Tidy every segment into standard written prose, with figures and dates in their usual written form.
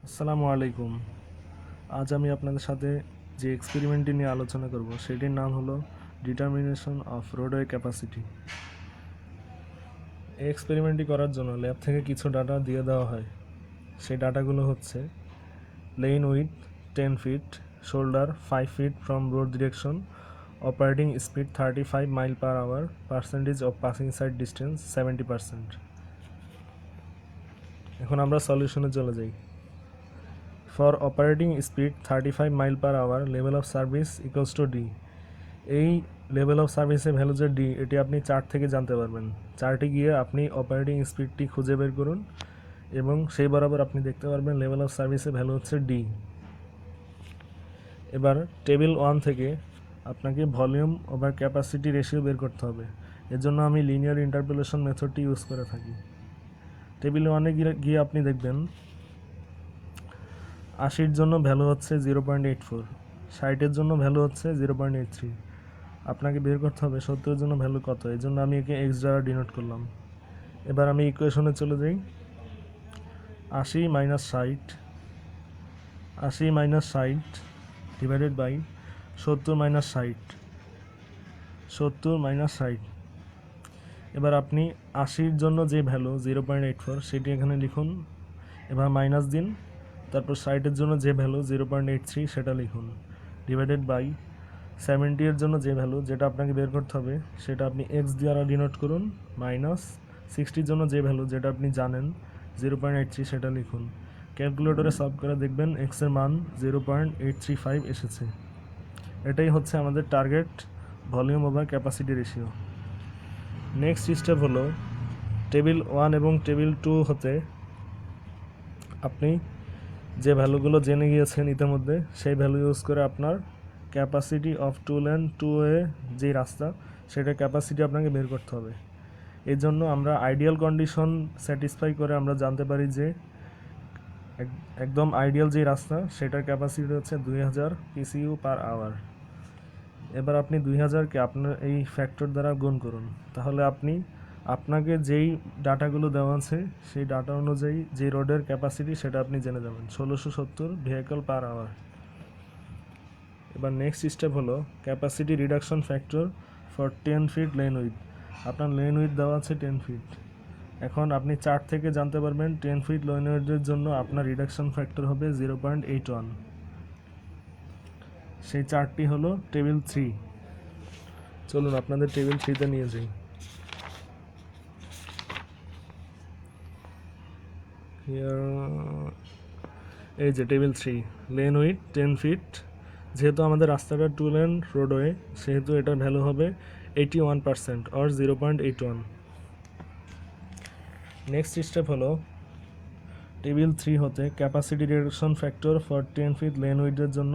আসসালামু আলাইকুম। আজ আমি আপনাদের সাথে যে এক্সপেরিমেন্টটি নিয়ে আলোচনা করব সেটির নাম হলো ডিটারমিনেশন অফ রোডওয়ে ক্যাপাসিটি। এই এক্সপেরিমেন্টটি করার জন্য ল্যাব থেকে কিছু ডাটা দিয়ে দেওয়া হয়। সেই ডাটাগুলো হচ্ছে lane width 10 feet, shoulder 5 feet from road direction, operating speed 35 mile per hour, percentage of passing sight distance 70%। এখন আমরা সলিউশনে চলে যাই। For operating speed 35 mile per hour, level of service equals to D. এই লেভেল অফ সার্ভিসের value যে ডি, এটি আপনি চার্ট থেকে জানতে পারবেন। চার্টে গিয়ে আপনি অপারেটিং স্পিডটি খুঁজে বের করুন এবং সেই বরাবর আপনি দেখতে পারবেন লেভেল অফ সার্ভিসের ভ্যালু হচ্ছে ডি। এবার টেবিল 1 থেকে আপনাকে ভলিউম ওভার ক্যাপাসিটি রেশিও বের করতে হবে। এর জন্য আমি লিনিয়ার ইন্টারপোলেশন মেথডটি ইউজ করে থাকি। টেবিল 1-এ গিয়ে আপনি দেখবেন 80-র জন্য ভ্যালু হচ্ছে 0.84, 60-এর জন্য ভ্যালু হচ্ছে 0.83। আপনাকে বের করতে হবে 70-এর জন্য ভ্যালু কত। এই জন্য আমি একে এক্স দ্বারা ডিনোট করলাম। এবার আমি ইকুয়েশনে চলে যাই। 80 মাইনাস 60 ডিভাইডেড বাই 70 মাইনাস 60। এবার আপনি 80-র জন্য যে ভ্যালু 0.84 সেটি এখানে লিখুন, এবার মাইনাস দিন। তারপর 60-এর জন্য যে ভ্যালু 0.83 সেটা লিখুন, ডিভাইডেড বাই 70-এর জন্য যে ভ্যালু যেটা আপনাকে বের করতে হবে সেটা আপনি এক্স দ্বারা ডিনোট করুন, মাইনাস 60-র জন্য যে ভ্যালু যেটা আপনি জানেন 0.83 সেটা লিখুন। ক্যালকুলেটরে সলভ করে দেখবেন এক্সের মান 0.835 এসেছে। এটাই হচ্ছে আমাদের target volume over capacity ratio. Next step হলো টেবিল 1 এবং টেবিল 2 হতে আপনি যে ভ্যালুগুলো জেনে গিয়েছেন ইতিমধ্যে সেই ভ্যালু ইউজ করে আপনার capacity of two lane two way যেই রাস্তা সেটার ক্যাপাসিটি আপনাকে বের করতে হবে। এই জন্য আমরা আইডিয়াল কন্ডিশন স্যাটিসফাই করে আমরা জানতে পারি যে একদম আইডিয়াল যেই রাস্তা সেটার ক্যাপাসিটি হচ্ছে 2000 পিসিইউ পার আওয়ার। এবার আপনি 2000কে আপনার এই ফ্যাক্টর দ্বারা গুণ করুন, তাহলে আপনাকে যেই ডাটাগুলো দেওয়া আছে সেই ডাটা অনুযায়ী যে রোডের ক্যাপাসিটি সেটা আপনি জেনে যাবেন, 1670 ভেহিকল পার আওয়ার। এবার নেক্সট স্টেপ হলো capacity reduction factor for 10 feet lane width. আপনার লেন উইথ দেওয়া আছে 10 ফিট। এখন আপনি চার্ট থেকে জানতে পারবেন 10 ফিট লেন উইথের জন্য আপনার রিডাকশন ফ্যাক্টর হবে 0.81। সেই চার্টটি হলো টেবিল 3। চলুন আপনাদের টেবিল 3-তে নিয়ে যাই। এই যে টেবিল 3, লেন উইথ 10 ফিট। যেহেতু আমাদের রাস্তাটা 2 লেন রোডওয়ে সেহেতু এটার ভ্যালু হবে 81% অর 0.81। নেক্সট স্টেপ হলো টেবিল 3 হতে capacity reduction factor for 10 feet lane উইথের জন্য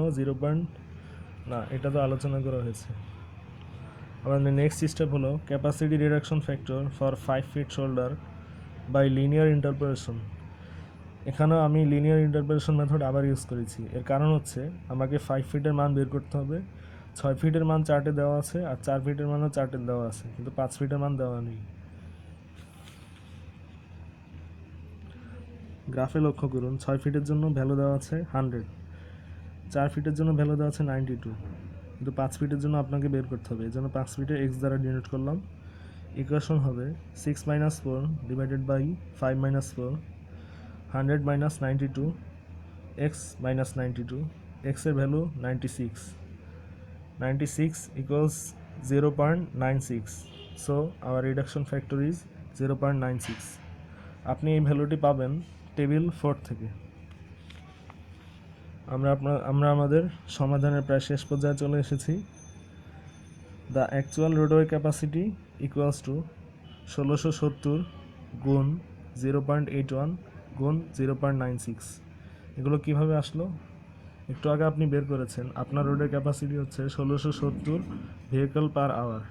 এটা তো আলোচনা করা হয়েছে। আমাদের নেক্সট স্টেপ হলো capacity reduction factor for 5 feet shoulder by linear interpolation. এখানেও আমি লিনিয়ার ইন্টারপোলেশন মেথড আবার ইউজ করেছি। এর কারণ হচ্ছে আমাকে 5 ফিটের মান বের করতে হবে। 6 ফিটের মান চার্টে দেওয়া আছে আর 4 ফিটের মানও চার্টে দেওয়া আছে, কিন্তু 5 ফিটের মান দেওয়া নেই। গ্রাফে লক্ষ্য করুন 6 ফিটের জন্য ভ্যালু দেওয়া আছে 100, 4 ফিটের জন্য ভ্যালু দেওয়া আছে 92, কিন্তু 5 ফিটের জন্য আপনাকে বের করতে হবে। এই জন্য 5 ফিটে এক্স দ্বারা ডিনোট করলাম। ইকুয়েশন হবে 6 minus 4 divided by 5 minus 4, 100 minus 92, X minus 92, এক্সের value 96 equals 0.96, so our reduction factor is 0.96. আপনি এই ভ্যালুটি পাবেন টেবিল 4 থেকে। আমরা আমাদের সমাধানের প্রায় শেষ পর্যায়ে চলে এসেছি। The actual roadway capacity equals to 1670 গুণ 0.81 গুণ 0.96। এগুলো কীভাবে আসলো? একটু আগে আপনি বের করেছেন আপনার রোডের ক্যাপাসিটি হচ্ছে 1670 ভেহিকল পার আওয়ার।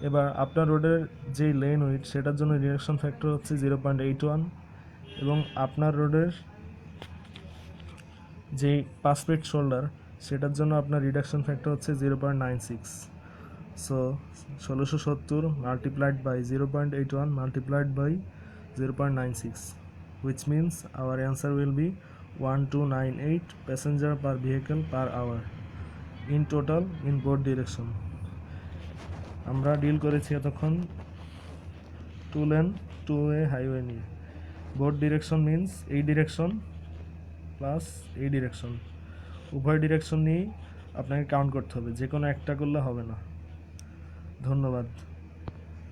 এবার আপনার রোডের যেই লেন উইথ সেটার জন্য রিডাকশন ফ্যাক্টর হচ্ছে 0.81 এবং আপনার রোডের যেই 5 ফিট শোল্ডার সেটার জন্য আপনার রিডাকশন ফ্যাক্টর হচ্ছে 0.96। So 1670 multiplied by 0.81 multiplied by 0.96, which means our answer will be 1298 passenger per vehicle per hour in total in both direction. আমরা ডিল করেছি এতক্ষণ 2 লেন 2 ওয়ে হাইওয়ে নিয়ে। বোথ ডিরেকশন মিন্স এই direction plus এই direction, উভয় direction নিয়েই আপনাকে count করতে হবে, যে কোনো একটা করলে হবে না। ধন্যবাদ।